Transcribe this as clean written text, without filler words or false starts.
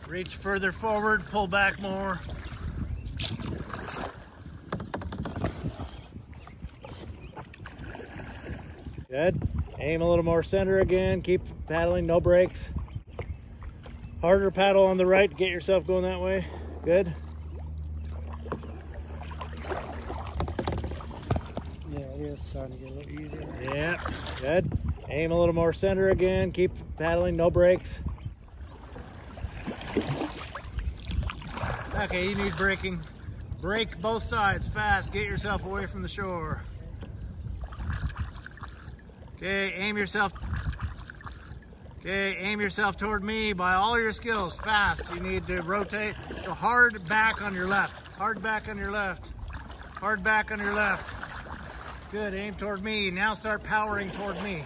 Reach further forward, pull back more. Good. Aim a little more center again. Keep paddling, no brakes. Harder paddle on the right to get yourself going that way. Good. Yeah, it is starting to get a little easier. Yeah, good. Aim a little more center again. Keep paddling, no brakes. Okay, you need braking. Brake both sides fast. Get yourself away from the shore. Okay, aim yourself toward me by all your skills, fast. You need to rotate, so hard back on your left. Hard back on your left. Hard back on your left. Good, aim toward me. Now start powering toward me.